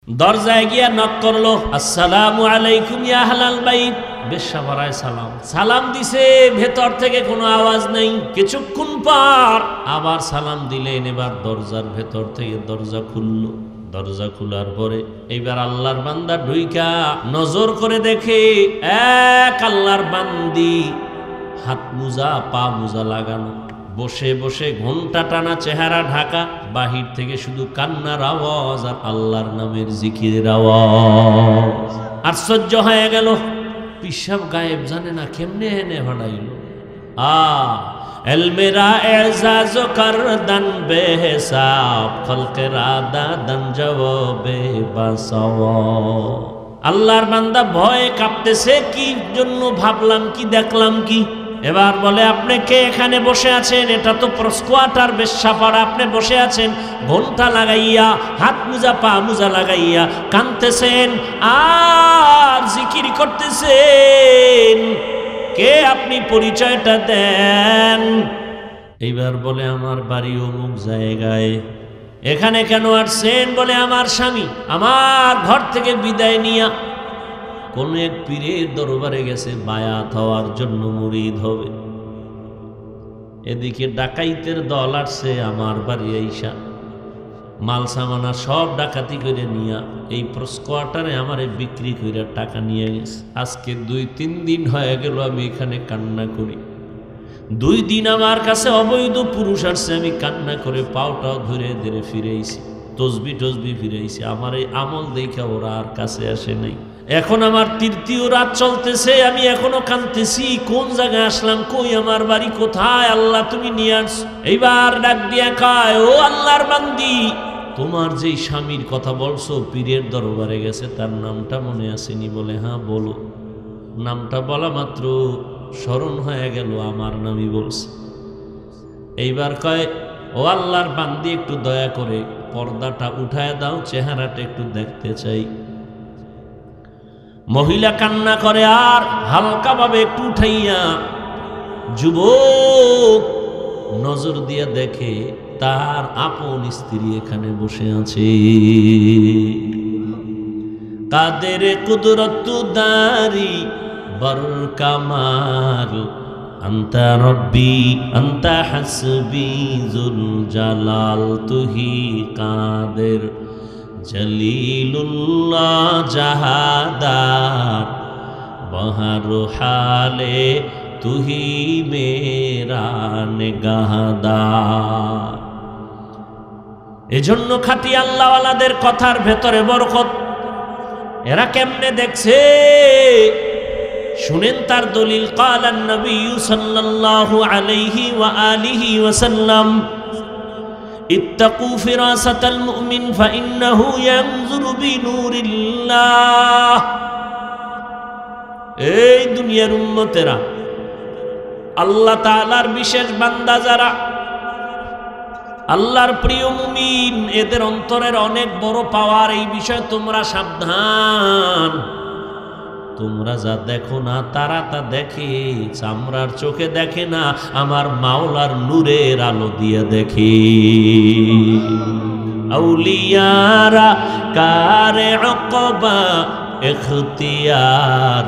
দরজায় গিয়া নক করলো, আসসালামু আলাইকুম ইয়া আহলাল বাইত। বেশ্যা পাড়ায় সালাম সালাম দিছে, ভেতর থেকে কোনো আওয়াজ নেই। কিছুক্ষণ পর আবার সালাম দিলেন, এবার দরজার ভেতর থেকে দরজা খুললো। দরজা খোলার পরে এইবার আল্লাহর বান্দা ঢুইকা নজর করে দেখে এক আল্লাহর বান্দি হাত মোজা পা মোজা লাগানো, বসে বসে ঘন্টা টানা, চেহারা ঢাকা, বাহির থেকে শুধু কান্নার আওয়াজ আর আল্লাহর নামের জিকিরের আওয়াজ। আশ্চর্য হয়ে গেল, পিসাব গায়েব জানে না কেমনে এনে হড়াইল। এলমেরা এজাজ করদন বেহিসাব খলকেরা দাদন জবাবে বাসাওয়া। আল্লাহর বান্দা ভয়ে কাঁপতেছে, কি জন্য ভাবলাম কি দেখলাম কি। এবার বলে, আপনি কে এখানে বসে আছেন? এটা তো স্কোয়াটার বেশ্যাপাড়া, আপনি বসে আছেন ঘন্টা লাগাইয়া, হাত মোজা পা মোজা লাগাইয়া কাঁদতেছেন আর জিকির করতেছেন। কে আপনি? পরিচয়টা দেন। এইবার বলে, আমার বাড়ি অমুক জায়গায়। এখানে কেন আসছেন? বলে, আমার স্বামী আমার ঘর থেকে বিদায় নিয়া কোন এক পীরের দরবারে গেছে বায়াত হওয়ার জন্য, মুরিদ হবে। এদিকে ডাকাইতের দল আসছে আমার বাড়ি আইসা, মাল সামানা সব ডাকাতি করে নিয়া এই স্কোয়াটারে আমারে বিক্রি করে টাকা নিয়ে গেছে। আজকে 2-3 দিন হয়ে গেল আমি এখানে কান্না করি। 2 দিন আমার কাছে অবৈধ পুরুষ আসছে, আমি কান্না করে পাওটাও ধরে ধরে ফিরেছি, তসবি টসবি ফিরেছি। আমার এই আমল দেখে ওরা আর কাছে আসে নাই। এখন আমার 3য় রাত চলতেছে, আমি এখনো কাঁদতেছি, কোন জায়গায় আসলাম, কই আমার বাড়ি কোথায়? আল্লাহ তুমি নিয়ে আস। এইবার ডাক দিয়া কয়, ও আল্লাহর বান্দি, তোমার যেই স্বামীর কথা বলছো পীরের দরবারে গেছে, তার নামটা মনে আসেনি? বলে, হ্যাঁ বলো। নামটা বলা মাত্র স্মরণ হয়ে গেল আমার নামই বলছে। এইবার কয়, ও আল্লাহর বান্দি, একটু দয়া করে পর্দাটা উঠায় দাও, চেহারাটা একটু দেখতে চাই। মহিলা কান্না করে আর হালকা ভাবে একটু উঠাইয়া যুবক নজর দিয়ে দেখে তার আপন স্ত্রী এখানে বসে আছে। কাদের কুদরত দারি বর কামাল, আন্তা রব্বি আন্তা হাসবি জুল জালাল, তুহি কাদের জলিলুল্লাহ জাহাদার, বহর হালে তুহি মেরা নিগাহদার। এজন্য খাঁটি আল্লাহওয়ালাদের কথার ভেতরে বরকত। এরা কেমনে দেখছে শুনেন তার দলিল। কালান নবী সাল্লাল্লাহু আলাইহি ওয়া আলিহি ওয়াসাল্লাম, ইত্তাকু ফিরাসাতাল মুমিন ফাইন্নাহু ইয়ানজুরু বিনূরিল্লাহ। এই দুনিয়ার উম্মতেরা, আল্লাহ তাআলার বিশেষ বান্দা যারা, আল্লাহর প্রিয় মুমিন, এদের অন্তরের অনেক বড় পাওয়ার। এই বিষয়ে তোমরা সাবধান। তোমরা যা দেখো না তারা তা দেখে, চামড়ার চোখে দেখে না, আমার মাওলার নূরের আলো দিয়ে দেখে। আউলিয়ারা কারে উকবা ইখতিয়ার,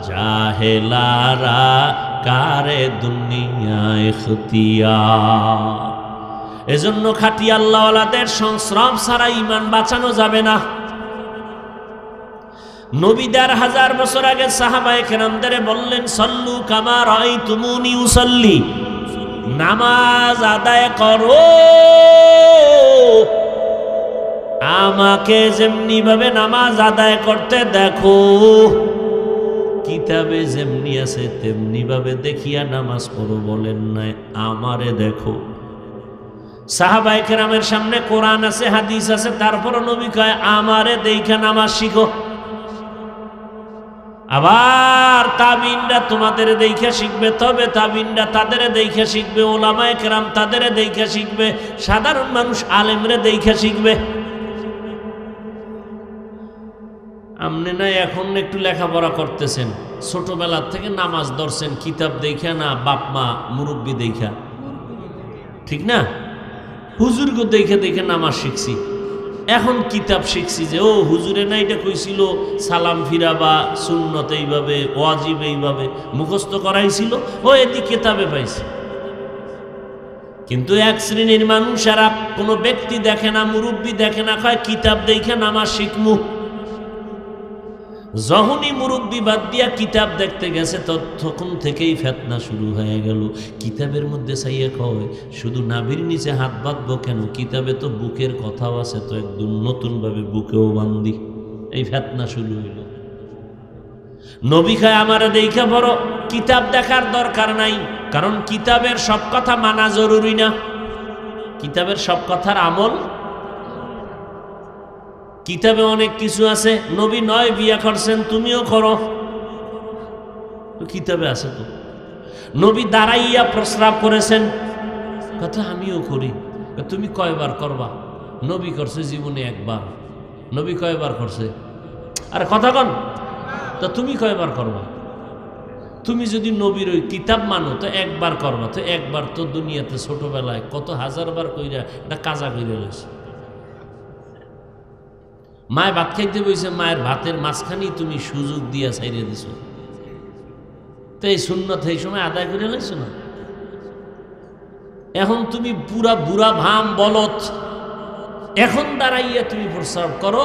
জাহেলারা কারে দুনিয়া ইখতিয়ার। এজন্য খাঁটি আল্লাহওয়ালাদের সংস্রব ছাড়া ঈমান বাঁচানো যাবে না। নবী 1000 বছর আগে সাহাবায়ে কেরামদের বললেন, সল্লু কামা রাআইতুমুনি উসাল্লি, নামাজ আদায় করো আমাকে যেমনি ভাবে নামাজ আদায় করতে দেখো। কিতাবে যেমনি আছে তেমনি ভাবে দেখিয়া নামাজ পড়ো বলেন নাই, আমারে দেখো। সাহাবায়ে কেরামের সামনে কোরআন আছে, হাদিস আছে, তারপরও নবী কয় আমারে দেখা নামাজ শিখো। আবার তাবিনরা তোমাদের দেখা শিখবে, তবে তাবিনরা তাদের দেখা শিখবে, ওলামায়ে কেরাম তাদের দেখা শিখবে, সাধারণ মানুষ আলেমরে দেখা শিখবে। আপনি না এখন একটু লেখাপড়া করতেছেন, ছোটবেলা থেকে নামাজ ধরছেন কিতাব দেখা না, বাপ মা মুরব্বী দেখা, ঠিক না? হুজুরকে দেখে দেখে নামাজ শিখছি। এখন কিতাব শিখছি যে ও হুজুরে না এটা কইছিল সালাম ফিরাবা সুন্নত এইভাবে, ওয়াজিব এইভাবে মুখস্থ করাইছিল, ও এটি কিতাবে পাইছে। কিন্তু এক শ্রেণীর মানুষ আর কোনো ব্যক্তি দেখে না, মুরব্বী দেখে না, কয় কিতাব দেখে নামাজ শিখমু। যখনই মুরব্বী বাদ দিয়া কিতাব দেখতে গেছে তখন থেকেই ফেতনা শুরু হয়ে গেল। কিতাবের মধ্যে চাইয়ে কয় শুধু নাভির নিচে হাত বাঁধবো কেন, কিতাবে তো বুকের কথাও আছে, তো একদম নতুনভাবে বুকেও বান্ধি। এই ফেতনা শুরু হইল। নবী খায় আমার দেখা বড় কিতাব দেখার দরকার নাই, কারণ কিতাবের সব কথা মানা জরুরি না, কিতাবের সব কথার আমল। কিতাবে অনেক কিছু আছে, নবী 9 বিয়া করছেন, তুমিও করো, কিতাবে আছে তো। নবী দাঁড়াইয়া প্রস্রাব করেছেন, কথা আমিও করি, তুমি কয়বার করবা? নবী করছে জীবনে একবার। নবী কয়বার করছে? আরে কথা কন, তা তুমি কয়বার করবা? তুমি যদি নবীর ওই কিতাব মানো তো একবার করবা, তো একবার তো দুনিয়াতে ছোটবেলায় কত হাজারবার কইরা এটা কাজা কইরা লইছে। মায়ের ভাত খাইতে বইছে, মায়ের ভাতের মাঝখানেই তুমি সুযোগ দিয়া ছাইড়ে দিছ, তো এই সুন্নত এই সময় আদায় করে লাইছো না। এখন তুমি পুরা বুড়া ভাম বলত, এখন দাঁড়াইয়া তুমি প্রস্রাব করো,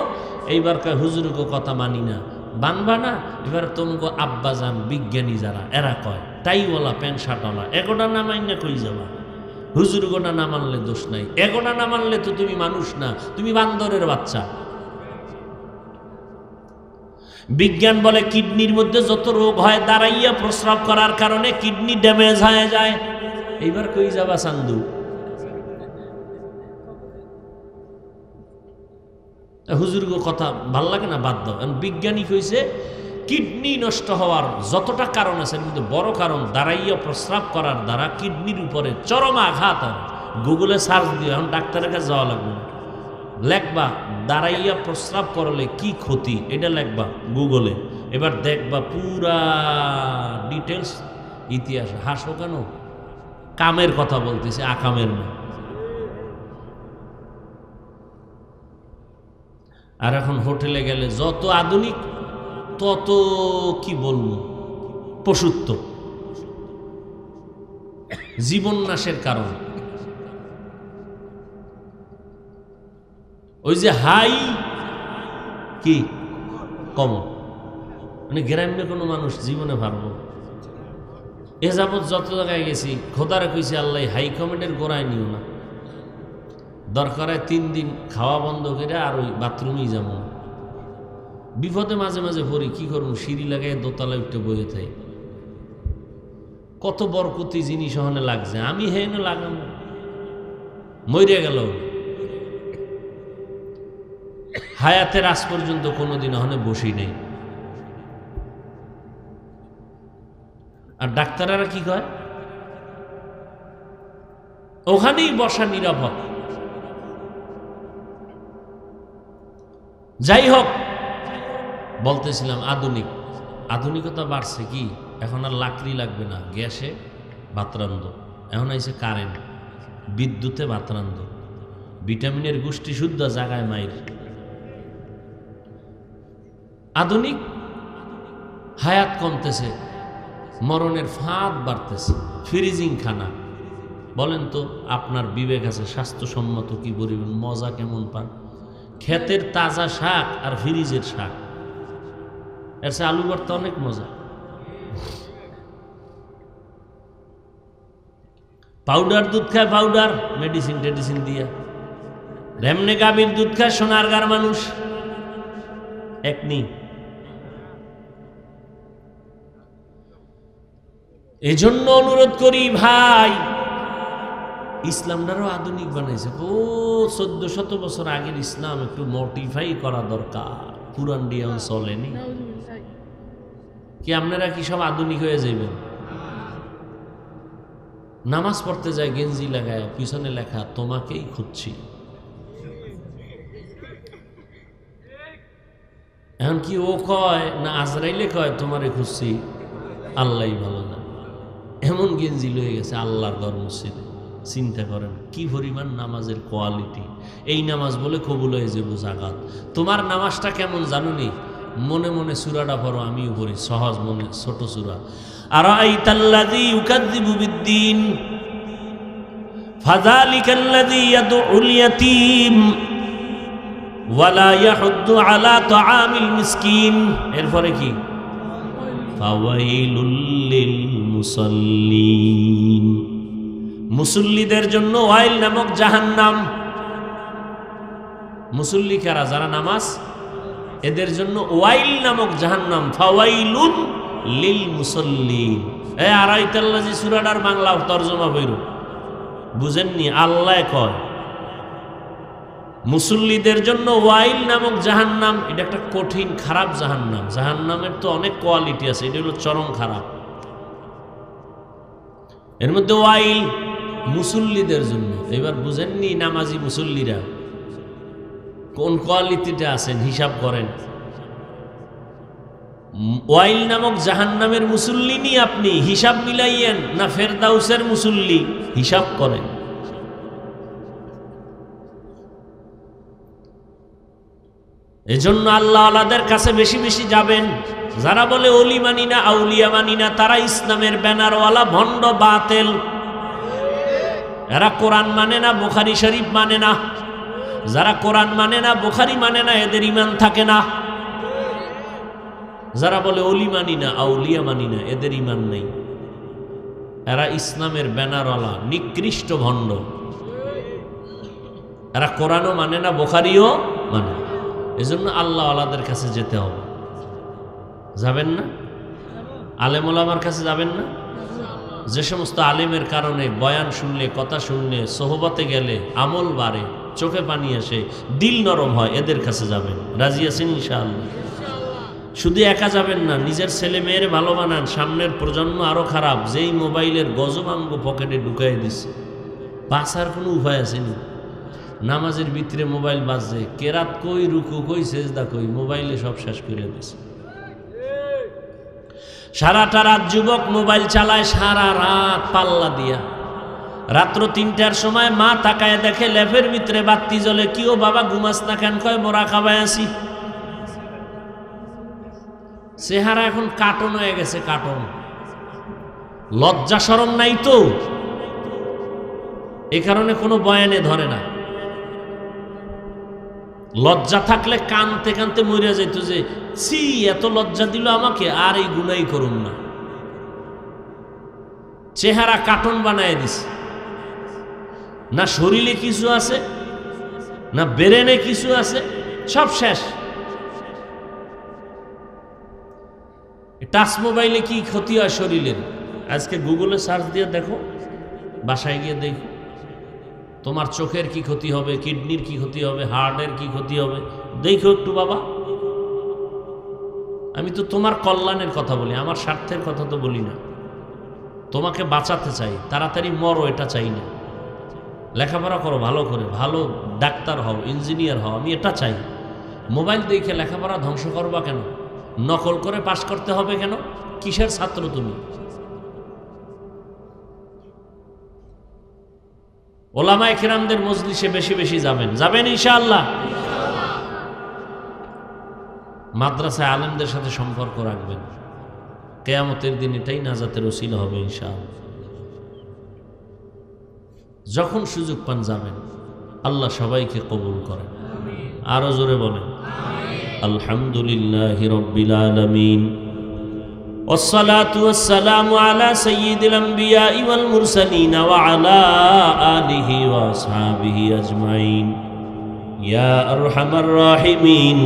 এইবার কয় হুজুরকে কথা মানি না, বানবা না। এবার তোমাকে আব্বা যান বিজ্ঞানী যারা এরা কয় টাইওয়ালা প্যান্ট শার্টওয়ালা, এগোটা না মাইনা কই যাবা? হুজুর গোটা না মানলে দোষ নাই, এগোটা না মানলে তো তুমি মানুষ না, তুমি বান্দরের বাচ্চা। বিজ্ঞান বলে কিডনির মধ্যে যত রোগ হয় দাঁড়াইয়া প্রস্রাব করার কারণে কিডনি ড্যামেজ হয়ে যায়। এইবার কই যাবা চান্দু? হুজুর গো কথা ভাল লাগে না, বাদ দাও। বিজ্ঞানী কইছে কিডনি নষ্ট হওয়ার যতটা কারণ আছে কিন্তু বড় কারণ দাঁড়াইয়া প্রস্রাব করার দ্বারা কিডনির উপরে চরম আঘাত। গুগলে সার্চ দিও, এখন ডাক্তারের কাছে যাওয়া লাগবে না, লেখবা দাঁড়াইয়া প্রস্রাব করলে কি ক্ষতি, এটা লেখবা গুগলে, এবার দেখবা পুরা ডিটেলস ইতিহাস। হাসো কেন? কামের কথা বলতেছে, আকামের না। আর এখন হোটেলে গেলে যত আধুনিক তত কি বলবো পশুত্ব, জীবন নাশের কারণ। ওই যে হাই কি কমন, মানে গ্রাম্য কোনো মানুষ জীবনে পারবো। এ যাবৎ যত জায়গায় গেছি খোদারে কইছি আল্লাহ হাই কমেন্টের গোড়ায় নিও না, দরকার হয় 3 দিন খাওয়া বন্ধ করে আর ওই বাথরুমেই যাবো। বিপদে মাঝে মাঝে পড়ি, কি করবো, সিঁড়ি লাগাই দোতলায় উঠতে বইয়ে থাই। কত বরকতি জিনিস ওখানে লাগছে, আমি হেন লাগাম মরিয়া গেল। হায়াতের আজ পর্যন্ত কোনোদিন ওখানে বসি নেই। আর ডাক্তাররা কি কয়, ওখানেই বসা নিরাপদ। যাই হোক, বলতেছিলাম আধুনিকতা বাড়ছে কি, এখন আর লাকড়ি লাগবে না, গ্যাসে ভাত রান্ধ, এখন আইছে কারেন্ট, বিদ্যুতে ভাত রান্ধ, ভিটামিনের গোষ্ঠী শুদ্ধ জাগায় মাইর। আধুনিক হায়াত কমতেছে, মরণের ফাঁদ বাড়তেছে, ফ্রিজিং খানা। বলেন তো আপনার বিবেক আছে স্বাস্থ্যসম্মত কি বলবেন, মজা কেমন পান? ক্ষেতের তাজা শাক আর ফ্রিজের শাক, এর চেয়ে আলু ভর্তা অনেক মজা। পাউডার দুধ খায়, পাউডার মেডিসিন টেডিসিন দিয়া। রেমনে গাভীর দুধ খায় সোনারগাঁর মানুষ, একনি। এজন্য অনুরোধ করি ভাই, ইসলামটারও আধুনিক বানাইছে। 1400 বছর আগের ইসলাম একটু মডিফাই করা দরকার, পুরান দিয়ে চলেনি কি? আপনারা কি সব আধুনিক হয়ে যাইবেন? নামাজ পড়তে যায় গেঞ্জি লাগায়, পিছনে লেখা তোমাকেই খুঁজছি। এখন কি ও কয় না আজরাইলে কয় তোমারে খুঁজছি? আল্লাহ ভালো জানে। এমন গেঞ্জি লয়ে গেছে আল্লাহর ঘর মসজিদে, চিন্তা করেন কি পরিমাণ নামাজের কোয়ালিটি। এই নামাজ বলে কবুল হয়ে যাবো জাগাত। তোমার নামাজটা কেমন জানুনি? মনে মনে সূরাটা পড়ো, আমিও পড়ি, সহজ মনে ছোট সূরা। আরাআইতাল্লাযী ইউকাযযিবু বিদ্দীন ফাযালিকাল্লাযী ইয়াদউল ইয়াতীম ওয়ালা ইয়াহুদ্দু আলা তাআমিল মিসকিন। এরপরে কি? ফাওয়াইলুল লিল মুসাল্লিন। মুসল্লিদের জন্য ওয়াইল নামক জাহান্নাম। মুসল্লি কারা? যারা নামাজ, এদের জন্য ওয়াইল নামক জাহান্নাম। ফাওয়াইলুন লিল মুসাল্লিন। এই আরাইতাল্লাযী সূরাটার বাংলা তরজমা কইরো, বুঝেননি? আল্লাহ কয় মুসল্লিদের জন্য ওয়াইল নামক জাহান্নাম। এটা একটা কঠিন খারাপ জাহান্নাম। জাহান্নামের তো অনেক কোয়ালিটি আছে, এটা হলো চরম খারাপ। এর মধ্যে ওয়াইল মুসল্লিদের জন্য। এবার বুঝেননি নামাজি মুসল্লিরা কোন কোয়ালিটিতে আছেন, হিসাব করেন। ওয়াইল নামক জাহান্নামের মুসল্লি নি আপনি, হিসাব মিলাইয়েন না ফেরদাউসের মুসল্লি, হিসাব করেন। এজন্য আল্লাহ আল্লাহদের কাছে বেশি বেশি যাবেন। যারা বলে ওলি মানি না, আউলিয়া মানি না, তারা ইসলামের ব্যানারওয়ালা ভণ্ড, বাতেল। এরা কোরআন মানে না, বুখারী শরীফ মানে না। যারা কোরআন মানে না, বুখারী মানে না, এদের ঈমান থাকে না। যারা বলে ওলি মানি না, আউলিয়া মানি না, এদের ঈমান নেই। এরা ইসলামের ব্যানারওয়ালা নিকৃষ্ট ভণ্ড। এরা কোরআনও মানে না, বুখারীও মানে না। এজন্য আল্লাহ আল্লাহদের কাছে যেতে হবে। যাবেন না? আলেম ওলামার কাছে যাবেন না? যে সমস্ত আলেমের কারণে বয়ান শুনলে, কথা শুনলে, সোহবতে গেলে আমল বাড়ে, চোখে পানি আসে, দিল নরম হয়, এদের কাছে যাবেন। রাজি আছেন ইনশাআল্লাহ? শুধু একা যাবেন না, নিজের ছেলে মেয়ের ভালো বানান। সামনের প্রজন্ম আরো খারাপ, যেই মোবাইলের গজবাঙ্গ পকেটে ঢুকাই দিছে, বাঁচার কোনো উপায় আসেনি। নামাজের ভিতরে মোবাইল বাজছে, কেরাত কই, রুকু কই, সেজদা কই, মোবাইলে সব শেষ করে দিছে। সারাটা রাত যুবক মোবাইল চালায়, সারা রাত পাল্লা দিয়া। রাত্র ৩টার সময় মা তাকায় দেখে ল্যাপের ভিতরে বাতি জ্বলে। কি ও বাবা ঘুমাস না কেন? কয় মোরা খাবায় আসি। চেহারা এখন কার্টুন হয়ে গেছে, কার্টুন। লজ্জা শরম নাই তো, এ কারণে কোনো বয়ানে ধরে না। লজ্জা থাকলে কানতে কানতে মরে যেত যে ছি এত লজ্জা দিল আমাকে, আর এই গুনাই করুন না। চেহারা কার্টুন বানায় দিছে। না শরীরে কিছু আছে, না ব্রেনে কিছু আছে, সব শেষ। টাচ মোবাইলে কি ক্ষতি হয় শরীরের? আজকে গুগলে সার্চ দিয়ে দেখো, বাসায় গিয়ে দেখো তোমার চোখের কি ক্ষতি হবে, কিডনির কি ক্ষতি হবে, হার্টের কি ক্ষতি হবে, দেখো একটু বাবা। আমি তো তোমার কল্যাণের কথা বলি, আমার স্বার্থের কথা তো বলি না। তোমাকে বাঁচাতে চাই, তাড়াতাড়ি মরো এটা চাই না। লেখাপড়া করো ভালো করে, ভালো ডাক্তার হও, ইঞ্জিনিয়ার হও, আমি এটা চাই। মোবাইল দেখে লেখাপড়া ধ্বংস করবা কেন? নকল করে পাশ করতে হবে কেন? কিসের ছাত্র তুমি? ওলামায়ে কেরামদের মজলিসে বেশি বেশি যাবেন, যাবেন ইনশাআল্লাহ। মাদ্রাসায় আলেমদের সাথে সম্পর্ক রাখবেন। কিয়ামতের দিন এটাই নাজাতের ওসিলা হবে ইনশাআল্লাহ। যখন সুযোগ পান যাবেন। আল্লাহ সবাইকে কবুল করেন। আরো জোরে বলেন আলহামদুলিল্লাহি রাব্বিল আলামিন। والصلاة والسلام على سيد الأنبياء والمرسلين وعلى آله وأصحابه أجمعين يا أرحم الراحمين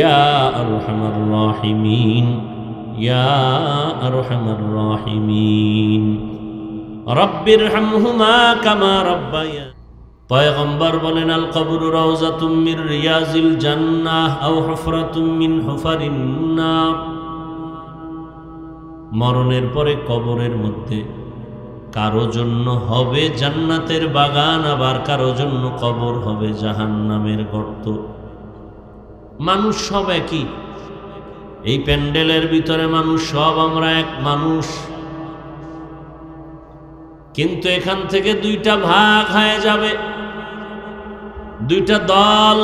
يا أرحم الراحمين يا أرحم الراحمين رب ارحمهما كما ربياني পয়গম্বর বলেন আল কবরু রাউযাতুম মির রিয়াজিল জান্নাহ আও হুফরাতুম মিন হুফারিন নার। মরণের পরে কবরের মধ্যে কারো জন্য হবে জান্নাতের বাগান, আবার কারো জন্য কবর হবে জাহান্নামের গর্ত। মানুষ সব একই। এই প্যান্ডেলের ভিতরে মানুষ সব আমরা এক মানুষ। কিন্তু এখান থেকে দুইটা ভাগ হয়ে যাবে, দুইটা দল।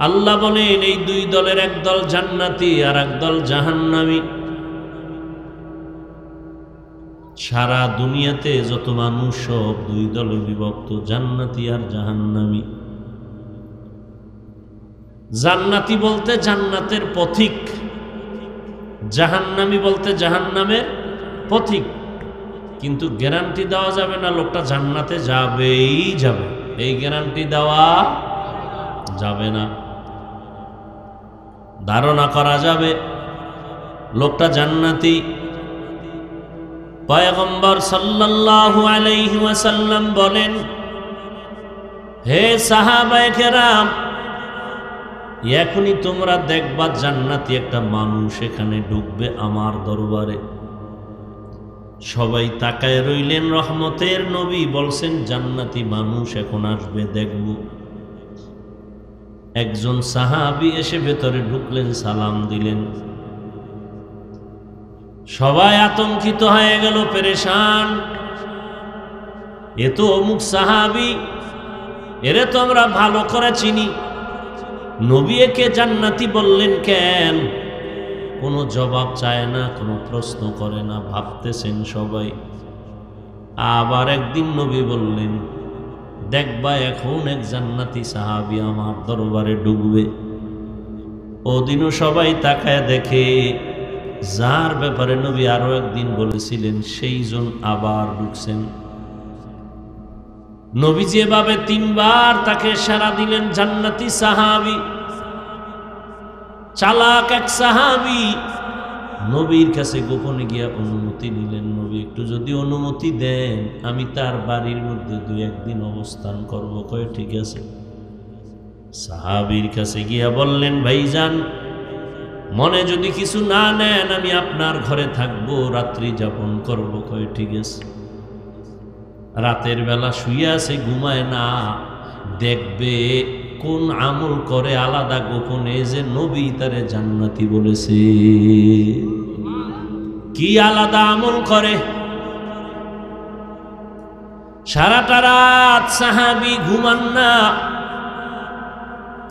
আল্লাহ বলেন এই দুই দলের এক দল জান্নাতি আর এক দল জাহান্নামী। সারা দুনিয়াতে যত মানুষ সব দুই দলে বিভক্ত, জান্নাতি আর জাহান্নামী। জান্নাতি বলতে জান্নাতের পথিক, জাহান্নামী বলতে জাহান্নামের পথিক। কিন্তু গ্যারান্টি দেওয়া যাবে না লোকটা জান্নাতে যাবেই যাবে, এই গ্যারান্টি দেওয়া যাবে না। ধারণা করা যাবে লোকটা জান্নাতি। পয়গম্বর সাল্লাল্লাহু আলাইহি ওয়াসাল্লাম বলেন, হে সাহাবায়ে কেরাম, এখনই তোমরা দেখবা জান্নাতি একটা মানুষ এখানে ঢুকবে আমার দরবারে। সবাই তাকায় রইলেন। রহমতের নবী বলছেন জান্নাতি মানুষ এখন আসবে, দেখব। একজন সাহাবী এসে ভেতরে ঢুকলেন, সালাম দিলেন। সবাই আতঙ্কিত হয়ে গেল, পেরেশান। এ তো অমুক সাহাবী, এরে তো আমরা ভালো করে চিনি, নবী একে জান্নাতি বললেন কেন? কোনো জবাব চায় না, কোনো প্রশ্ন করে না, ভাবতেছেন সবাই। আবার একদিন নবী বললেন, দেখবা এখন এক জান্নাতি সাহাবী আমার দরবারে ঢুকবে। ওদিনও সবাই তাকায় দেখে, যার ব্যাপারে নবী আরো একদিন বলেছিলেন সেই জন আবার ঢুকছেন। নবী যেভাবে তিনবার তাকে ইশারা দিলেন, জান্নাতি সাহাবী, চালাক এক সাহাবী। নবীর কাছে গোপনে গিয়া অনুমতি নিলেন, নবী একটু যদি অনুমতি দেন আমি তার বাড়ির মধ্যে 2-1 দিন অবস্থান করব। কয় ঠিক আছে। সাহাবীর কাছে গিয়া বললেন, ভাইজান মনে যদি কিছু না নেন আমি আপনার ঘরে থাকবো, রাত্রি যাপন করব। কয় ঠিক আছে। রাতের বেলা শুয়ে আছে, ঘুমায় না, দেখবে কোন আমল করে আলাদা গোপনে যে নবী তারে জান্নাতি বলেছে। কি আলাদা আমল করে? সারাটা রাত সাহাবী ঘুমান না,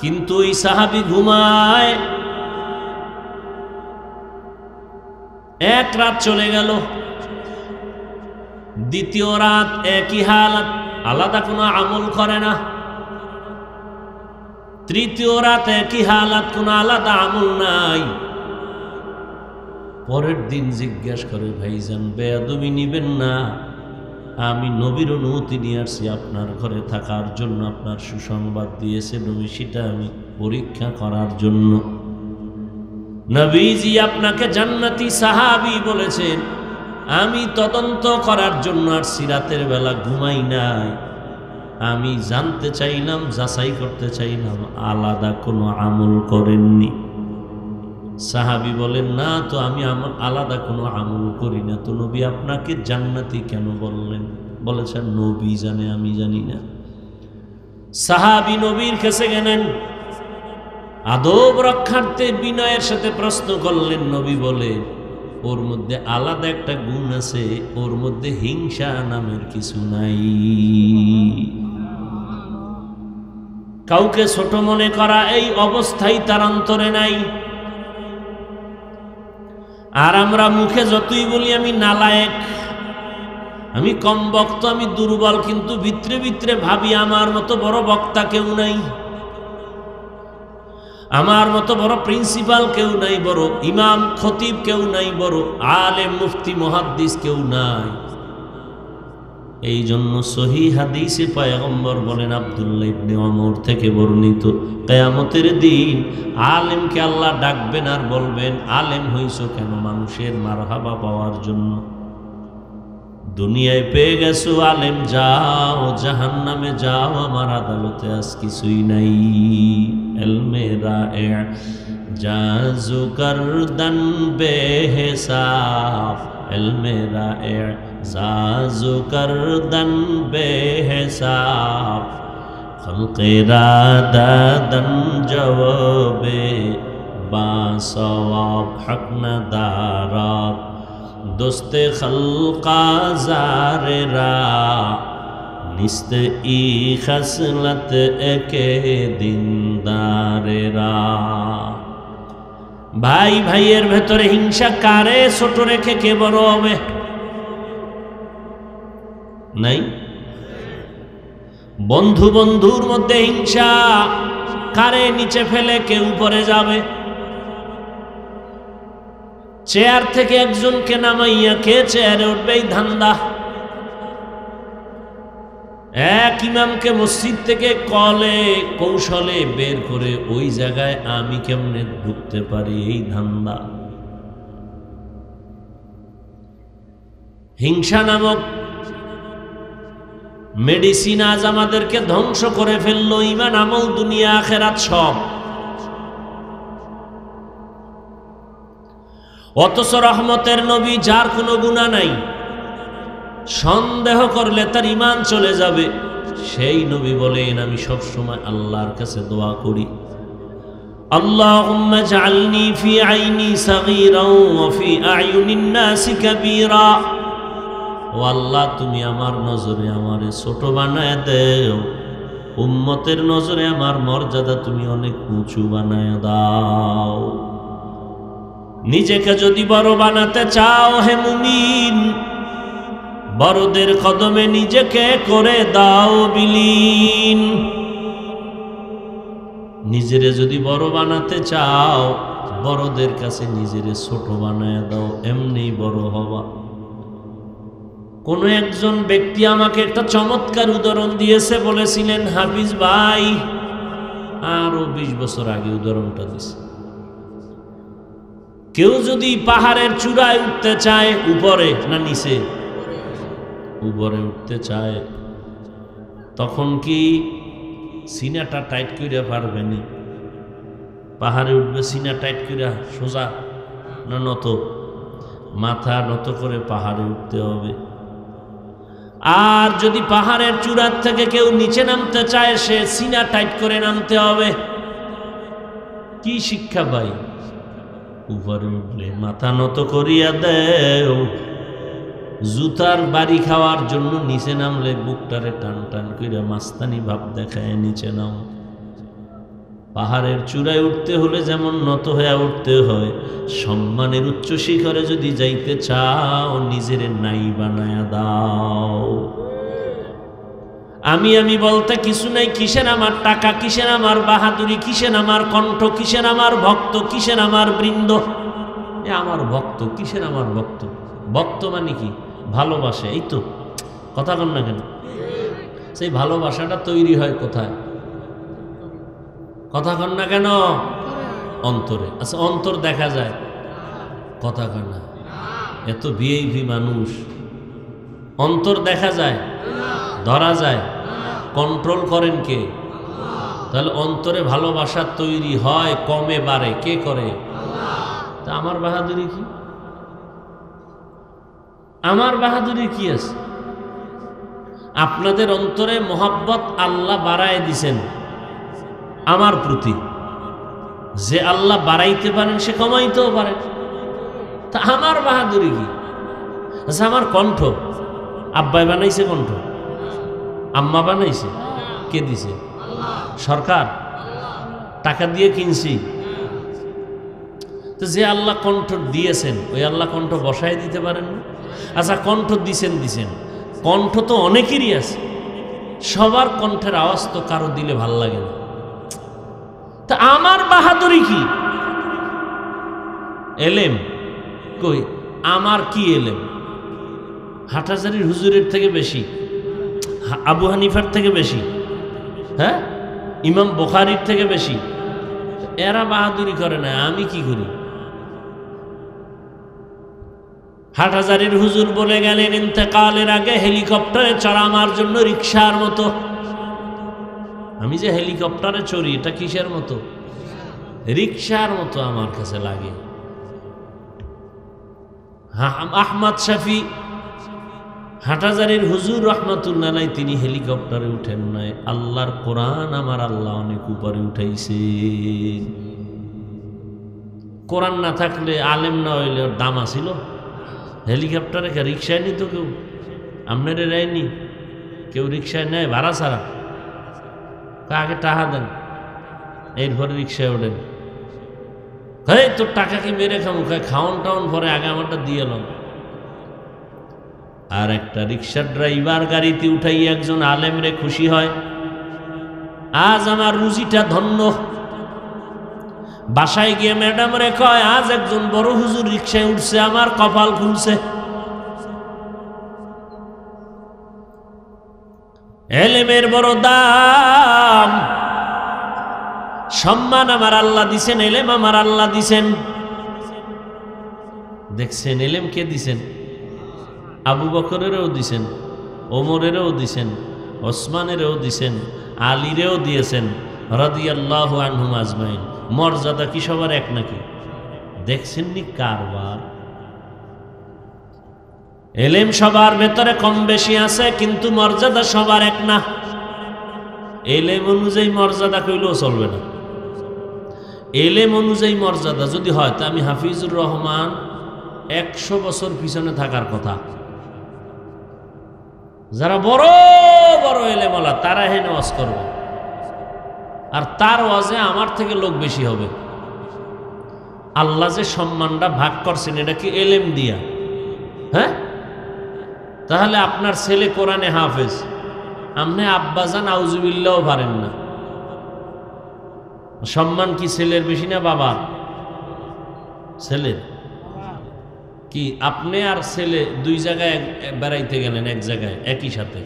কিন্তু ওই সাহাবী ঘুমায়। এক রাত চলে গেল, দ্বিতীয় রাত একই হালাত, আলাদা কোনো আমল করে না। তৃতীয় রাত একই হালাত, কোনো আলাদা আমল নাই। পরের দিন জিজ্ঞাসা করে, ভাইজান বেয়াদবি নিবেন না, আমি নবীর অনুমতি নিয়ে আসছি আপনার ঘরে থাকার জন্য, আপনার সুসংবাদ দিয়েছে নবী, সেটা আমি পরীক্ষা করার জন্য। নবীজি আপনাকে জান্নাতি সাহাবী বলেছেন, আমি তদন্ত করার জন্য আসছি, রাতের বেলা ঘুমাই নাই। আমি জানতে চাইলাম, যাচাই করতে চাইলাম আলাদা কোনো আমল করেননি। সাহাবী বলেন, না তো আমি আলাদা কোনো আমল করি না। তো নবী আপনাকে জান্নাতি কেন বললেন? বলেছেন নবী জানে, আমি জানি না। সাহাবী নবীর কাছে গেলেন, আদব রক্ষার্থে বিনয়ের সাথে প্রশ্ন করলেন। নবী বলে, ওর মধ্যে আলাদা একটা গুণ আছে, ওর মধ্যে হিংসা নামের কিছু নাই। কাউকে ছোট মনে করা এই অবস্থায় তার অন্তরে নাই। আর আমরা মুখে যতই বলি আমি নালায়েক, আমি কম বক্তা, আমি দুর্বল, কিন্তু ভিতরে ভিতরে ভাবি আমার মতো বড় বক্তা কেউ নাই, আমার মতো বড় প্রিন্সিপাল কেউ নাই, বড় ইমাম খতিব কেউ নাই, বড় আলেম মুফতি মুহাদ্দিস কেউ নাই। এই জন্য সহিহ হাদিসে পয়গম্বর বলেন, আব্দুল্লাহ ইবনে ওমর থেকে বর্ণিত, কিয়ামতের দিন আলেমকে আল্লাহ ডাকবেন আর বলবেন, আলেম হইছো কেন? মানুষের মারহাবা পাওয়ার জন্য। দুনিয়ায় পেয়ে গেছো আলেম, যাও জাহান্নামে যাও, আমার আদালতে আজ কিছুই নাই। ইলমে রায়ে জাজু করদন বেহিসাব, ইলমে রায়ে জাজু করদন বেহিসাব, খলকে রাদাদন জওয়াবে বাসওয়াব, হক নদারাত दोस्ते खल्का ज़ारेरा निस्ते ई खसलत एके दिनदारेरा। भाई भाइয়ের ভেতরে হিংসা কারে ছোট রেখে কে বড় হবে? নাই। বন্ধু বন্ধুর মধ্যে হিংসা কারে নিচে ফেলে কে উপরে যাবে? চেয়ার থেকে একজনকে নামাইয়া কে চেয়ারে উঠবে এই ধান্দা। এক ইমামকে মসজিদ থেকে কলে কৌশলে বের করে ওই জায়গায় আমি কেমনে ঢুকতে পারি এই ধান্দা। হিংসা নামক মেডিসিন আজ আমাদেরকে ধ্বংস করে ফেললো, ঈমান আমল দুনিয়া আখিরাত সব। অথচ রহমতের নবী যার কোনো গুনাহ নাই, সন্দেহ করলে তার ঈমান চলে যাবে, সেই নবী বলেন আমি সব সময় আল্লাহর কাছে দোয়া করি, আল্লাহুম্মা জাআলনি ফি আইনি সাগীরাও ওয়া ফি আয়ুনিন নাসি কাবীরা। ও আল্লাহ, তুমি আমার নজরে আমারে ছোট বানায় দেও, উম্মতের নজরে আমার মর্যাদা তুমি অনেক উঁচু বানায় দাও। নিজেকে যদি বড় বানাতে চাও হে মুমিন, বড়দের কদমে নিজেকে করে দাও বিলীন। নিজেরে যদি বড় বানাতে চাও, বড়দের কাছে নিজেরে ছোট বানায় দাও, এমনি বড় হবা। কোন একজন ব্যক্তি আমাকে একটা চমৎকার উদাহরণ দিয়েছে, বলেছিলেন হাফিজ ভাই, আরো 20 বছর আগে উদাহরণটা দিছে। কেউ যদি পাহাড়ের চূড়ায় উঠতে চায়, উপরে না নিচে? উপরে উঠতে চায়, তখন কি সিনাটা টাইট করে পারবে না? পাহাড়ে উঠবে সিনা টাইট করে সোজা না নত? মাথা নত করে পাহাড়ে উঠতে হবে। আর যদি পাহাড়ের চূড়ার থেকে কেউ নিচে নামতে চায়, সে সিনা টাইট করে নামতে হবে। কি শিক্ষা ভাই? উপরে উঠলে মাথা নত করিয়া দেও, জুতার বাড়ি খাওয়ার জন্য নিচে নামলে বুকটারে টান টান কইরা মাস্তানি ভাব দেখায় নিচে নাও। পাহাড়ের চূড়ায় উঠতে হলে যেমন নত হয়ে উঠতে হয়, সম্মানের উচ্চ শিখরে যদি যাইতে চাও, নিজের নাই বানায়া দাও। আমি বলতে কিছু নাই, কিসের আমার টাকা, কিসের আমার বাহাদুরি, কিসের আমার কণ্ঠ, কিসের আমার ভক্ত, কিসের আমার বৃন্দ। এ আমার ভক্ত, কিসের আমার ভক্ত? ভক্ত মানে কি? ভালোবাসে, এই তো। কথা কন না কেন? সেই ভালোবাসাটা তৈরি হয় কোথায়? কথা কন না কেন? অন্তরে। আচ্ছা, অন্তর দেখা যায়? কথা কন না। এত ভিআইপি মানুষ, অন্তর দেখা যায়? ধরা যায়? কন্ট্রোল করেন কে? তাহলে অন্তরে ভালোবাসা তৈরি হয়, কমে বাড়ে কে করে? তা আমার বাহাদুরি কি? আমার বাহাদুরি কি আছে? আপনাদের অন্তরে মোহাব্বত আল্লাহ বাড়ায় দিছেন আমার প্রতি। যে আল্লাহ বাড়াইতে পারেন সে কমাইতেও পারেন। তা আমার বাহাদুরি কি? আচ্ছা, আমার কণ্ঠ আব্বাই বানাইছে, কণ্ঠ আম্মা বানাইছে, কে দিছে? সরকার, টাকা দিয়ে কিনছি। তো যে আল্লাহ কণ্ঠ দিয়েছেন, ওই আল্লাহ কণ্ঠ বসায় দিতে পারেন না? আচ্ছা, কণ্ঠ দিছেন, কণ্ঠ তো অনেকেরই আছে, সবার কণ্ঠের আওয়াজ তো কারো দিলে ভাল লাগে না। তা আমার বাহাদুরি কি? এলেম কই? আমার কি এলেম? হাটহাজারীর হুজুরের থেকে বেশি, আবু হানিফার থেকে বেশি, হ্যাঁ, ইমাম বুখারীর থেকে বেশি। এরা বাহাদুরি করে না, আমি কি করি? হাটহাজারীর হুজুর বলে গেলেন, ইন্তেকালের আগে হেলিকপ্টারে চড়া আমার জন্য রিকশার মতো। আমি যে হেলিকপ্টারে চড়ি, এটা কিসের মতো? রিকশার মতো আমার কাছে লাগে। আহমদ শফি হাটহাজারীর হুজুর রহমাতুল্লাহ আলাইহি, তিনি হেলিকপ্টারে উঠেন নাই, আল্লাহর কোরআন আমার আল্লাহ অনেক উপরে উঠাইছে। কোরআন না থাকলে, আলেম না হইলে ওর দাম আছিল? হেলিকপ্টারে রিক্সায় নি তো কেউ, আপনারে নেয়নি কেউ, রিক্সায় নেয় ভাড়া ছাড়া, আগে টাকা দেন এরপরে রিক্সায় ওঠেন। হ্যাঁ তোর টাকা কি মেরে খামু, খাওয়ান টাউন পরে আগে আমারটা দিয়ে এলাম। আর একটা রিক্সার ড্রাইভার গাড়িতে উঠাই একজন আলেমরে খুশি হয়, আজ আমার রুজিটা ধন্য। বাসায় গিয়ে ম্যাডাম রে কয় আজ একজন বড় হুজুর রিক্সায় উঠছে, আমার কপাল খুলছে। এলেমের বড় দাম, সম্মান আমার আল্লাহ দিছেন, এলেম আমার আল্লাহ দিছেন। দেখছেন এলেম কে দিছেন? আবু বকরেরও দিছেন, ওমরেরও দিছেন, ওসমানেরও দিছেন, আলীরেও দিয়েছেন রাদিয়াল্লাহু আনহুম আজমাইন। মর্যাদা কি সবার এক নাকি? দেখছেন নি কারবার? এলেম সবার ভেতরে কম বেশি আছে, কিন্তু মর্যাদা সবার এক না। এলেম অনুযায়ী মর্যাদা কইলেও চলবে না। এলেম অনুযায়ী মর্যাদা যদি হয় তা আমি হাফিজুর রহমান 100 বছর পিছনে থাকার কথা। যারা বড় বড় এলেমওয়ালা তারা হেনে ওয়াজ করবে, আর তার ওয়াজে আমার থেকে লোক বেশি হবে। আল্লাহ যে সম্মানটা ভাগ করছেন এটা কি এলেম দিয়া? হ্যাঁ, তাহলে আপনার ছেলে কোরআনে হাফেজ, আপনি আব্বাজান আউজুবিল্লাহও পারেন না, সম্মান কি ছেলের বেশি না বাবার? ছেলের। কি আপনি আর ছেলে দুই জায়গায় বেড়াইতে গেলেন এক জায়গায় একই সাথে,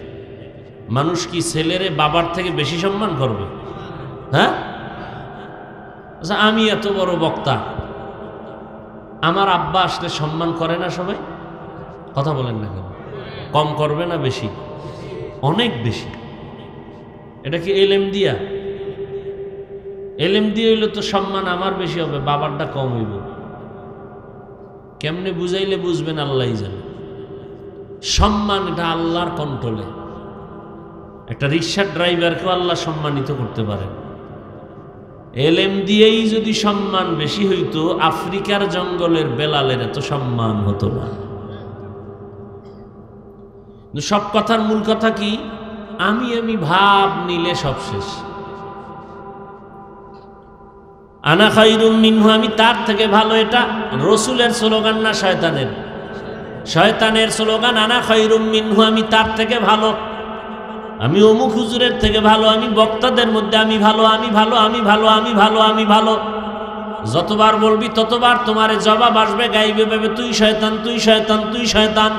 মানুষ কি ছেলেরে বাবার থেকে বেশি সম্মান করবে? হ্যাঁ, আচ্ছা আমি এত বড় বক্তা, আমার আব্বা আসলে সম্মান করে না সবাই? কথা বলেন না কেন? কম করবে না বেশি? অনেক বেশি। এটা কি এলেম দিয়া? এলেম দিয়ে হইলে তো সম্মান আমার বেশি হবে, বাবারটা কম হইব। কেমনে বুঝাইলে বুঝবেন আল্লাহই জানে। সম্মান এটা আল্লাহর কন্ট্রোলে। একটা রিক্সার ড্রাইভারকেও আল্লাহ সম্মানিত করতে পারেন। এলেম দিয়েই যদি সম্মান বেশি হইতো, আফ্রিকার জঙ্গলের বেলালের এত সম্মান হতো না। সব কথার মূল কথা কি? আমি ভাব নিলে সব শেষ। আনা খায়রুম মিনহু, আমি তার থেকে ভালো। এটা রসুলের স্লোগান না শয়তানের? শয়তানের স্লোগান আনা খায়রুম মিনহু, আমি তার থেকে ভালো, আমি অমুক হুজুরের থেকে ভালো, আমি বক্তাদের মধ্যে আমি ভালো, আমি ভালো, আমি ভালো, আমি ভালো, আমি ভালো। যতবার বলবি ততবার তোমারে জবাব আসবে, গাইবে ভাবে তুই শয়তান, তুই শয়তান, তুই শয়তান।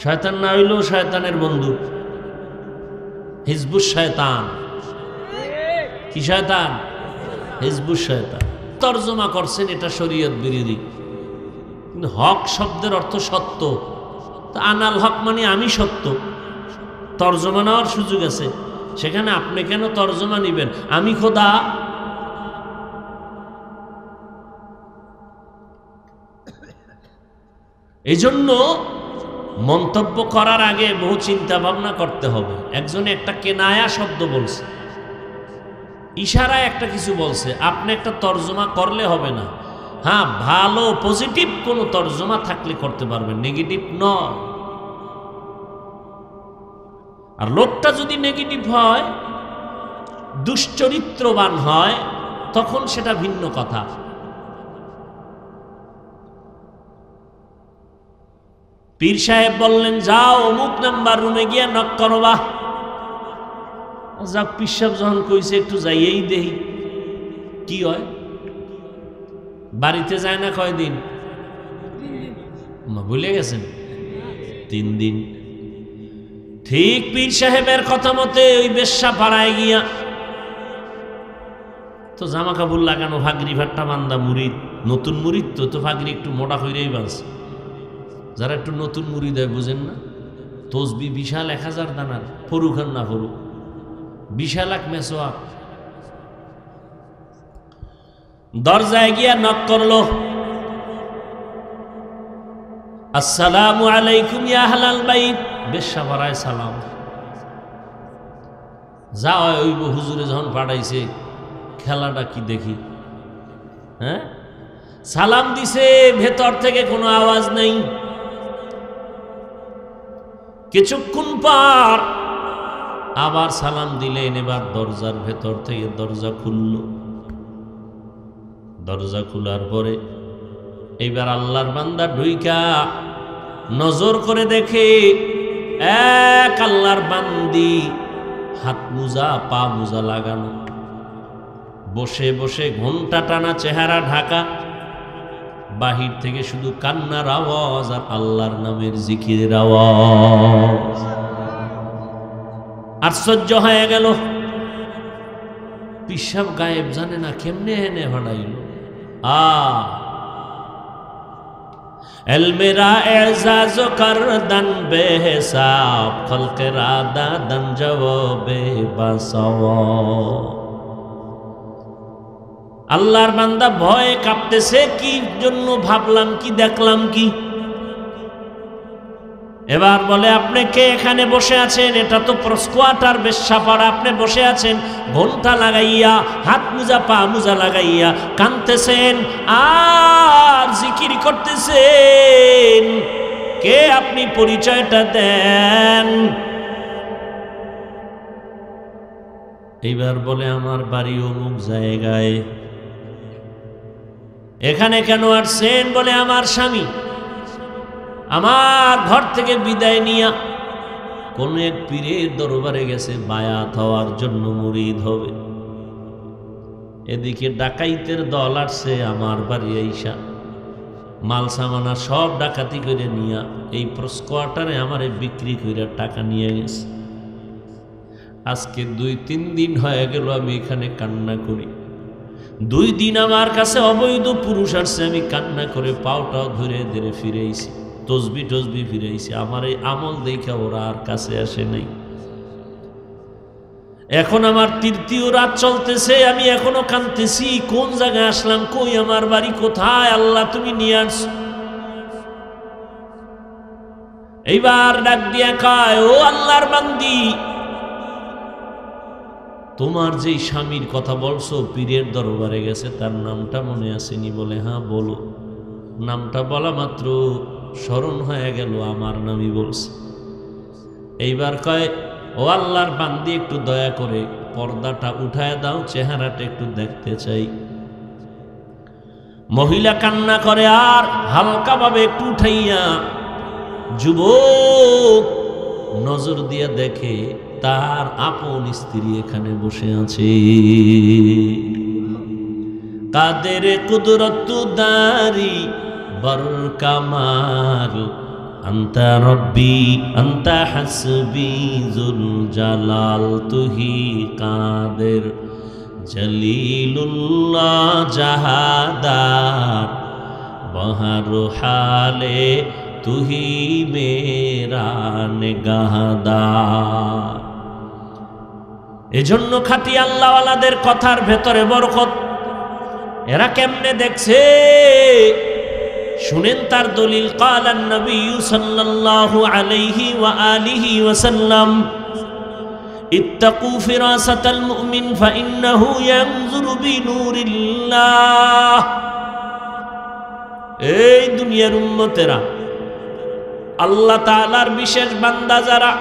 শয়তান না হইলেও শয়তানের বন্ধু, হিজবুশ শয়তান। কি শয়তান? হিজবুশ শয়তান। তর্জমা করছেন এটা শরীয়ত বিরোধী, কিন্তু হক শব্দের অর্থ সত্য। তো আনাল হক মানে আমি সত্য, তর্জমা নেওয়ার সুযোগ আছে। সেখানে আপনি কেন তর্জমা নিবেন? আমি খোদা। এই জন্য মন্তব্য করার আগে বহু চিন্তা ভাবনা করতে হবে। একজনে একটা কেনায়া শব্দ বলছে, ইশারায় একটা কিছু বলছে, আপনি একটা তর্জমা করলে হবে না। হ্যাঁ, ভালো পজিটিভ কোনো তর্জমা থাকলে করতে পারবেন, নেগেটিভ নয়। আর লোকটা যদি নেগেটিভ হয়, দুশ্চরিত্রবান হয়, তখন সেটা ভিন্ন কথা। পীর সাহেব বললেন যাও অমুক নাম্বার রুমে গিয়া নক করবা। যাক, পীর সাহেব যখন কইছে একটু যাইয়েই দেই কি হয়। বাড়িতে যায় না কয়দিন? ভুলে গেছেন? 3 দিন। ঠিক পীর সাহেবের কথা মতে ওই বেশ্যা পাড়ায় গিয়া, তো জামা কাপড় লাগানো, ফাগরি ফাট্টা বান্দা মুরিদ, নতুন মুরিদ তো ফাগরি একটু মোটা কইরেই বাঁধছে। যারা একটু নতুন মুরিদ হয় বুঝেন না, তসবি বিশাল 1000 দানার, ফরুক আর না ফরুক, বিশাল এক মেসোয়াক। দরজায় গিয়া নক করলো, আসসালামু আলাইকুম ইয়া আহলাল বাইত। বেশ্যা পাড়ায় সালাম। যা হয় ওই হুজুরে যখন পাঠাইছে, খেলাটা কি দেখি। হ্যাঁ, সালাম দিছে, ভেতর থেকে কোনো আওয়াজ নেই। কিছুক্ষণ পর আবার সালাম দিলেন, এবার দরজার ভেতর থেকে দরজা খুলল। দরজা খোলার পরে এইবার আল্লাহর বান্দা ঢুইকা নজর করে দেখে এক আল্লাহর বান্দি হাত মোজা পা মোজা লাগানো, বসে বসে ঘন্টা টানা, চেহারা ঢাকা, বাহির থেকে শুধু কান্নার আওয়াজ আর আল্লাহর নামের জিকিরের আওয়াজ। আশ্চর্য হয়ে গেল, পিসাব গায়েব জানে না কেমনে এনে হড়াইল। এলমেরা এজাজ করদন বেহিসাব, খলকেরা দাদন জবাবে বাসাওয়া। আল্লাহর বান্দা ভয়ে কাঁপতেছে, কি জন্য, ভাবলাম কি, দেখলাম কি। এবার বলে, আপনি কে এখানে বসে আছেন? এটা তো প্রস্কোয়াটার বেশ্যাপাড়া, আপনি বসে আছেন ঘন্টা লাগাইয়া, হাত মোজা পা মোজা লাগাইয়া কাঁদতেছেন আর জিকির করতেছেন। কে আপনি? পরিচয়টা দেন। এইবার বলে, আমার বাড়ি অমুক জায়গায়। এখানে কেন আসছেন? বলে, আমার স্বামী আমার ঘর থেকে বিদায় নিয়া কোন এক পীরের দরবারে গেছে বায়াত হওয়ার জন্য, মুরিদ হবে। এদিকে ডাকাইতের দল আসছে আমার বাড়ি আইসা, মাল সামানা সব ডাকাতি করে নিয়া এই প্রস্কোয়াটারে আমারে বিক্রি করে টাকা নিয়ে গেছে। আজকে 2-3 দিন হয়ে গেল আমি এখানে কান্না করি। 2 দিন আমার কাছে অবৈধ পুরুষ আসছে, আমি কান্না করে পাওটাও ধরে ধরে ফিরেছি, তসবি টসবি ফিরেছি। আমার এই আমল দেখা ওরা আর কাছে আসে নাই। এখন আমার 3য় রাত চলতেছে, আমি এখনো কাঁদতেছি, কোন জায়গায় আসলাম, কই আমার বাড়ি, কোথায়? আল্লাহ তুমি নিয়ে আসছো। এইবার ডাক দিয়া কয়, ও আল্লাহর বান্দি, তোমার যেই স্বামীর কথা বলছো পীরের দরবারে গেছে, তার নামটা মনে আসেনি? বলে, হ্যাঁ বলো। নামটা বলা মাত্র স্মরণ হয়ে গেল আমার নামই বলছে। এইবার কয়, ও আল্লাহর বান্দি, একটু দয়া করে পর্দাটা উঠায় দাও, চেহারাটা একটু দেখতে চাই। মহিলা কান্না করে আর হালকা ভাবে একটু উঠাইয়া যুবক নজর দিয়ে দেখে তার আপন স্ত্রী এখানে বসে আছে। কাদের কুদরত দারি বর কামাল, আন্তা রব্বি আন্তা হাসবি জুল জালাল, তুহি কাদের জলিলুল্লাহ জাহাদার, বহর হালে তুহি মেরা নিগাহদার। এজন্য খাঁটি আল্লাহওয়ালাদের কথার ভেতরে বরকত। এরা কেমনে দেখছে শুনেন তার দলিল। ক্বালান নবী সাল্লাল্লাহু আলাইহি ওয়া আলিহি ওয়াসাল্লাম, ইত্তাকু ফিরাসাতাল মুমিন ফাইন্নাহু ইয়ানজুরু বিনূরিল্লাহ। এই দুনিয়ার উম্মতেরা, আল্লাহ তাআলার বিশেষ বান্দা যারা,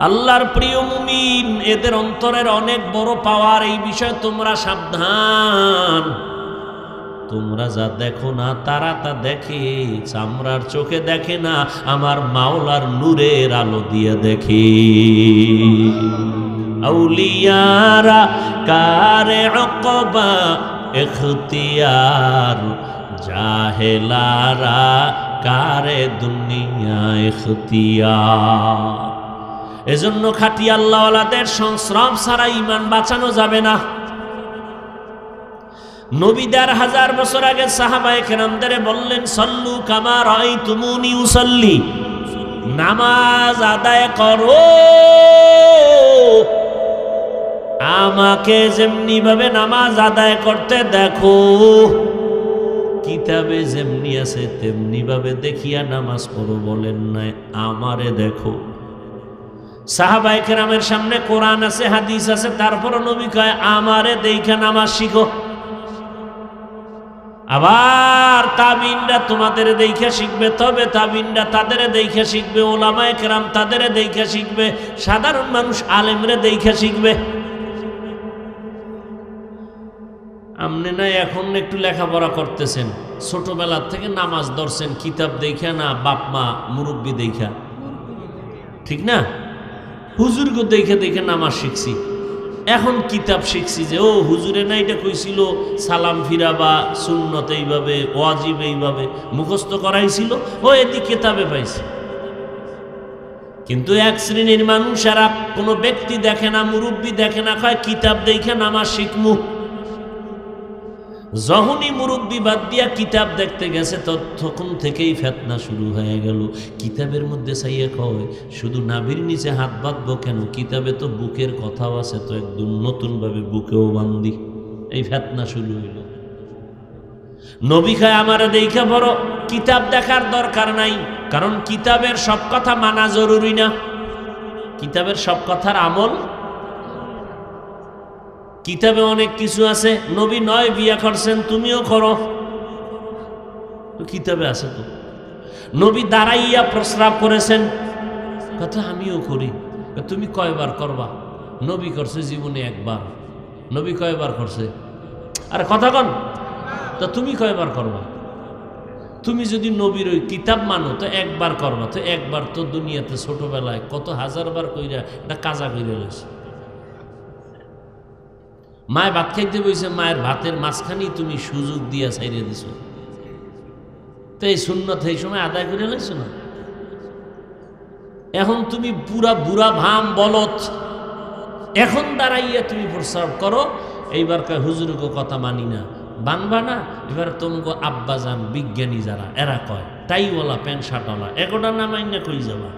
আল্লাহর প্রিয় মুমিন, এদের অন্তরের অনেক বড় পাওয়ার। এই বিষয়ে তোমরা সাবধান। তোমরা যা দেখো না তারা তা দেখে, চামড়ার চোখে দেখে না, আমার মাওলার নূরের আলো দিয়ে দেখে। আউলিয়ারা কারে উকবা ইখতিয়ার, জাহেলারা কারে দুনিয়া ইখতিয়ার। এজন্য খাঁটি আল্লাহওয়ালাদের সংস্রব ছাড়া ঈমান বাঁচানো যাবে না। নবী 1000 বছর আগে সাহাবায়ে কেরামদের বললেন, সল্লু কামা রাআইতুমুনি উসাল্লি, নামাজ আদায় করো আমাকে যেমনি ভাবে নামাজ আদায় করতে দেখো। কিতাবে যেমনি আছে তেমনি ভাবে দেখিয়া নামাজ পড়ো বলেন নাই, আমারে দেখো। সাহাবায়ে কেরামের সামনে কোরআন আছে, হাদিস আছে, তারপর নবী কয় আমারে দেখা নামাজ শিখো। আবার তাবিনরা তোমাদের দেখে শিখবে, তবে তাবিনরা তাদের দেখে শিখবে, ওলামায়ে কেরাম তাদের দেখে শিখবে, সাধারণ মানুষ আলেমরে দেখে শিখবে। আপনি না এখন একটু লেখাপড়া করতেছেন, ছোটবেলা থেকে নামাজ ধরছেন কিতাব দেখা না বাপ মা মুরব্বী দেখা, ঠিক না? হুজুরকে দেখে দেখে নামাজ শিখছি, এখন কিতাব শিখছি যে ও হুজুরে না এটা কইছিল সালাম ফিরাবা সুন্নত এইভাবে, ওয়াজিব এইভাবে মুখস্থ করাইছিল, ও এটি কিতাবে পাইছি। কিন্তু এক শ্রেণীর মানুষেরা কোনো ব্যক্তি দেখে না, মুরব্বী দেখে না, কয় কিতাব দেখে নামাজ শিখমু। যখনই মুরব্বী বাদ দিয়া কিতাব দেখতে গেছে তখন থেকেই ফেতনা শুরু হয়ে গেল। কিতাবের মধ্যে চাইয়া কয় শুধু নাভির নিচে হাত বাঁধবো কেন, কিতাবে তো বুকের কথাও আছে, তো একদম নতুনভাবে বুকেও বান্ধি। এই ফেতনা শুরু হইল। নবী খায় আমারে দেখা বড় কিতাব দেখার দরকার নাই, কারণ কিতাবের সব কথা মানা জরুরি না, কিতাবের সব কথার আমল। কিতাবে অনেক কিছু আছে, নবী 9 বিয়া করছেন, তুমিও করো, তো কিতাবে আছে। তো নবী দাঁড়াইয়া প্রস্রাব করেছেন, কথা আমিও করি, তুমি কয়বার করবা? নবী করছে জীবনে একবার। নবী কয়বার করছে? আরে কথা কন, তো তুমি কয়বার করবা? তুমি যদি নবীর ওই কিতাব মানো তো একবার করবা, তো একবার তো দুনিয়াতে ছোটবেলায় কত হাজারবার কইরা এটা কাজা কইরা লইছে। মায় ভাত খাইতে বইছে, মায়ের ভাতের মাঝখানেই তুমি সুযোগ দিয়া ছাইড়ে দিছ, তো এই সুন্নত এই সময় আদায় করে লাইছো না। এখন তুমি পুরা বুড়া ভাম বলত, এখন দাঁড়াইয়া তুমি প্রস্রাব করো, এইবার কয় হুজুরকে কথা মানি না, বানবা না। এবার তোমাকে আব্বা যান বিজ্ঞানী যারা এরা কয় টাইওয়ালা প্যান্ট শার্টওয়ালা, এগোটা না মাইনা কই যাবা?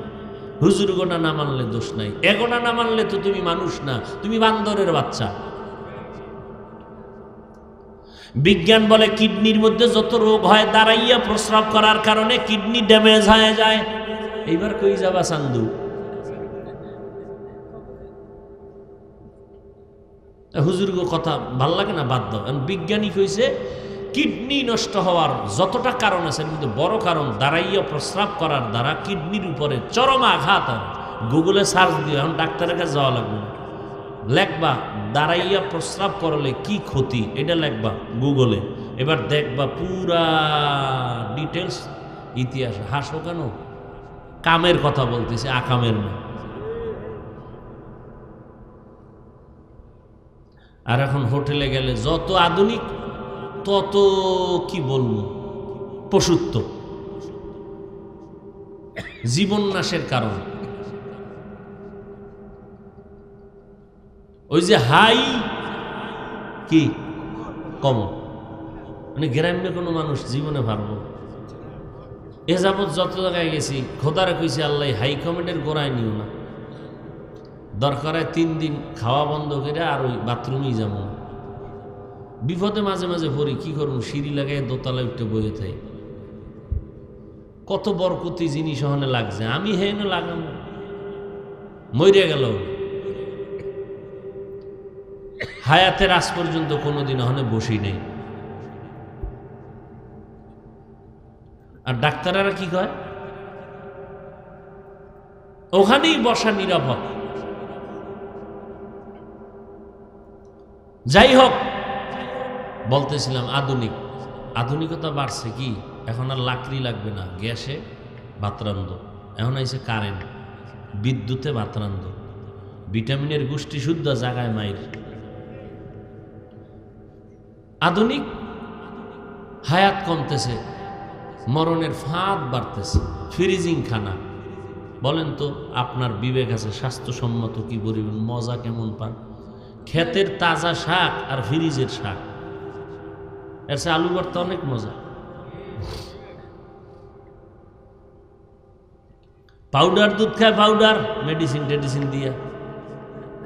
হুজুর গোটা না মানলে দোষ নাই, এগোটা না মানলে তো তুমি মানুষ না, তুমি বান্দরের বাচ্চা। বিজ্ঞান বলে কিডনির মধ্যে যত রোগ হয় দাঁড়াইয়া প্রস্রাব করার কারণে কিডনি ড্যামেজ হয়ে যায়। এইবার কই যাবা চান্দু? হুজুরগো কথা ভাল লাগে না, বাদ দাও। বিজ্ঞানী কইছে কিডনি নষ্ট হওয়ার যতটা কারণ আছে, কিন্তু বড় কারণ দাঁড়াইয়া প্রস্রাব করার দ্বারা কিডনির উপরে চরম আঘাত হয়। গুগলে সার্চ দিয়ে, এখন ডাক্তারের কাছে যাওয়া লাগবে না, লেখবা দাঁড়াইয়া প্রস্রাব করলে কি ক্ষতি, এটা লেখবা গুগলে, এবার দেখবা পুরা ডিটেলস ইতিহাস। হাসো কেন? কামের কথা বলতেছে, আকামের না। আর এখন হোটেলে গেলে যত আধুনিক তত কি বলবো পশুত্ব, জীবন নাশের কারণ। ওই যে হাই কি কম, মানে গ্রাম্য কোনো মানুষ জীবনে পারবো। এ যাবৎ যত জায়গায় গেছি খোদারে কইছে আল্লাহ হাই কমেন্টের গোড়ায় নিও না, দরকার হয় 3 দিন খাওয়া বন্ধ করে আর ওই বাথরুমেই যাবো। বিপদে মাঝে মাঝে পড়ি, কি করবো, সিঁড়ি লাগাই দোতলায় উঠতে বয়ে থাই। কত বরকতি জিনিস ওখানে লাগছে, আমি হেন লাগাম মরে গেল। হায়াতের আজ পর্যন্ত কোনোদিন ওখানে বসি নেই। আর ডাক্তারেরা কি কয়, ওখানেই বসা নিরাপদ। যাই হোক, বলতেছিলাম আধুনিকতা বাড়ছে কি, এখন আর লাকড়ি লাগবে না, গ্যাসে ভাত রান্ধো, এখন আইছে কারেন্ট, বিদ্যুতে ভাত রান্ধো, ভিটামিনের গোষ্ঠী শুদ্ধ জাগায় মাইর। আধুনিক হায়াত কমতেছে, মরণের ফাঁদ বাড়তেছে, ফ্রিজিং খানা। বলেন তো আপনার বিবেক আছে, স্বাস্থ্যসম্মত কি বলবেন, মজা কেমন পান? ক্ষেতের তাজা শাক আর ফ্রিজের শাক, এর চেয়ে আলু ভর্তা অনেক মজা। পাউডার দুধ খায়, পাউডার মেডিসিন দিয়া।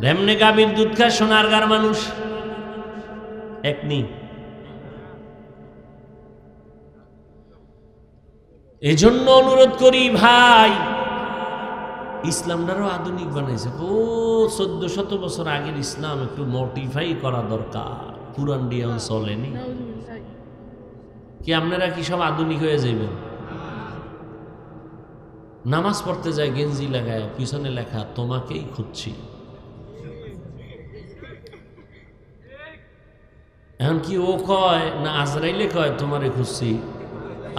রেমনে গাভীর দুধ খায় সোনারগাঁর মানুষ, একনি। এজন্য অনুরোধ করি ভাই, ইসলামটারও আধুনিক বানাইছে। 1400 বছর আগের ইসলাম একটু মডিফাই করা দরকার, পুরান দিয়ে চলেনি। কি আপনারা কি সব আধুনিক হয়ে যাইবেন? নামাজ পড়তে যায় গেঞ্জি লাগায়, পিছনে লেখা তোমাকেই খুঁজছি। এখন কি ও কয় না আজরাইলে কয় তোমারে খুঁজছি?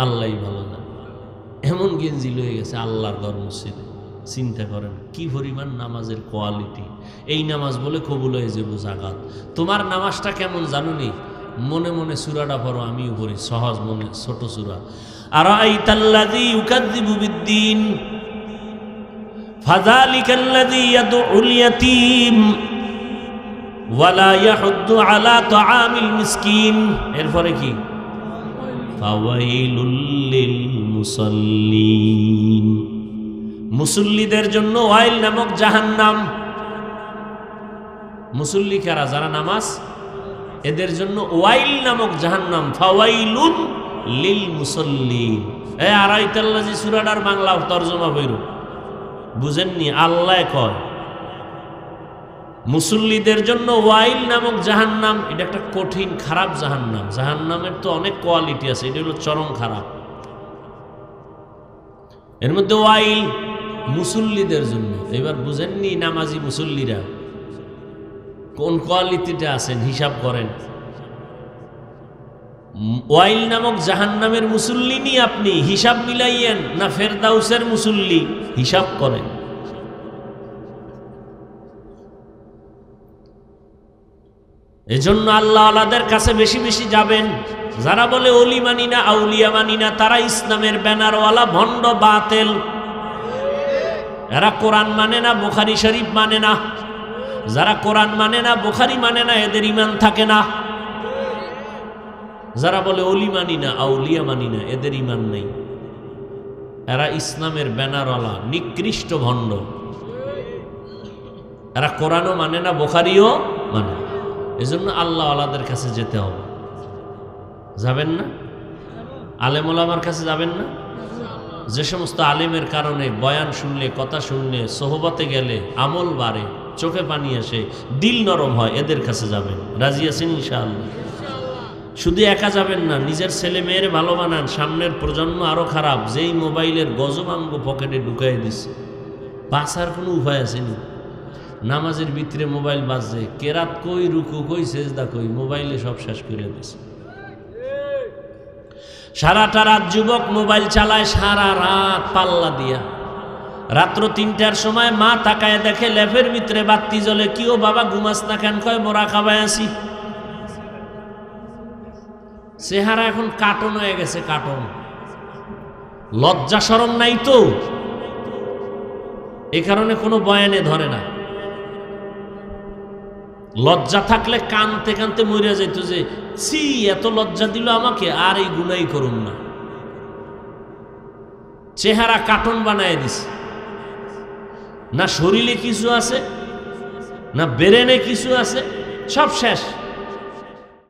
আল্লাহই ভালো জানে। এমন গেঞ্জি লয়ে গেছে আল্লাহর ঘর মসজিদে। চিন্তা করেন কি পরিমাণ নামাজের কোয়ালিটি। এই নামাজ বলে কবুল হয়ে যাবো জাগাত। তোমার নামাজটা কেমন জানুনি? মনে মনে সূরাটা পড়ো, আমিও পড়ি, সহজ মনে ছোট সূরা। আরাআইতাল্লাযী ইউকাযযিবু বিদ্দীন ফাযালিকাল্লাযী ইয়াদউল ইয়াতীম ওয়ালা ইয়াহুদ্দু আলা তাআমিল মিসকিন। এরপরে কি? ফাওয়াইলুল লিল মুসাল্লিন। মুসল্লিদের জন্য ওয়াইল নামক জাহান্নাম। মুসল্লি কারা? যারা নামাজ, এদের জন্য ওয়াইল নামক জাহান্নাম। ফাওয়াইলুন লিল মুসাল্লিন। এই আরাইতাল্লাযী সূরাটার বাংলা তরজমা কইরো, বুঝেননি? আল্লাহ কয় মুসল্লিদের জন্য ওয়াইল নামক জাহান্নাম। এটা একটা কঠিন খারাপ জাহান্নাম। জাহান্নামের তো অনেক কোয়ালিটি আছে, এটা হলো চরম খারাপ। এর মধ্যে ওয়াইল মুসল্লিদের জন্য। এবার বুঝেননি নামাজি মুসল্লিরা কোন কোয়ালিটিতে আছেন, হিসাব করেন। ওয়াইল নামক জাহান্নামের মুসল্লি নি আপনি, হিসাব মিলাইয়েন না ফেরদাউসের মুসল্লি, হিসাব করেন। এজন্য আল্লাহ আল্লাহদের কাছে বেশি বেশি যাবেন। যারা বলে ওলি মানি না, আউলিয়া মানি না, তারা ইসলামের ব্যানারওয়ালা ভণ্ড, বাতেল। এরা কোরআন মানে না, বুখারী শরীফ মানে না। যারা কোরআন মানে না, বুখারী মানে না, এদের ঈমান থাকে না। যারা বলে ওলি মানি না, আউলিয়া মানি না, এদের ঈমান নেই। এরা ইসলামের ব্যানারওয়ালা নিকৃষ্ট ভণ্ড। এরা কোরআনও মানে না, বুখারীও মানে না। এজন্য আল্লাহ আল্লাহদের কাছে যেতে হবে। যাবেন না? আলেম ওলামার কাছে যাবেন না? যে সমস্ত আলেমের কারণে বয়ান শুনলে, কথা শুনলে, সোহবতে গেলে আমল বাড়ে, চোখে পানি আসে, দিল নরম হয়, এদের কাছে যাবেন। রাজি আছেন ইনশাআল্লাহ? শুধু একা যাবেন না, নিজের ছেলে মেয়ের ভালো বানান। সামনের প্রজন্ম আরো খারাপ, যেই মোবাইলের গজবাঙ্গ পকেটে ঢুকাই দিচ্ছে। বাঁচার কোনো উপায় আসেনি। নামাজের ভিতরে মোবাইল বাজছে, কেরাত কই, রুকু কই, সেজদা কই, মোবাইলে সব শেষ করে দিছে। সারাটা রাত যুবক মোবাইল চালায়, সারা রাত পাল্লা দিয়া। রাত্র ৩টার সময় মা তাকায় দেখে লেফের ভিতরে বাতি জ্বলে। কিও বাবা ঘুমাস না কেন? কয় মোরা খাবায় আসি। চেহারা এখন কার্টুন হয়ে গেছে, কার্টুন। লজ্জা শরম নাই তো, এ কারণে কোনো বয়ানে ধরে না। লজ্জা থাকলে কানতে কানতে মরিয়া যাইত যে ছি এত লজ্জা দিল আমাকে, আর এই গুনাই করুন না। চেহারা কার্টুন বানায় দিছে। না শরীরে কিছু আছে, না ব্রেনে কিছু আছে, সব শেষ।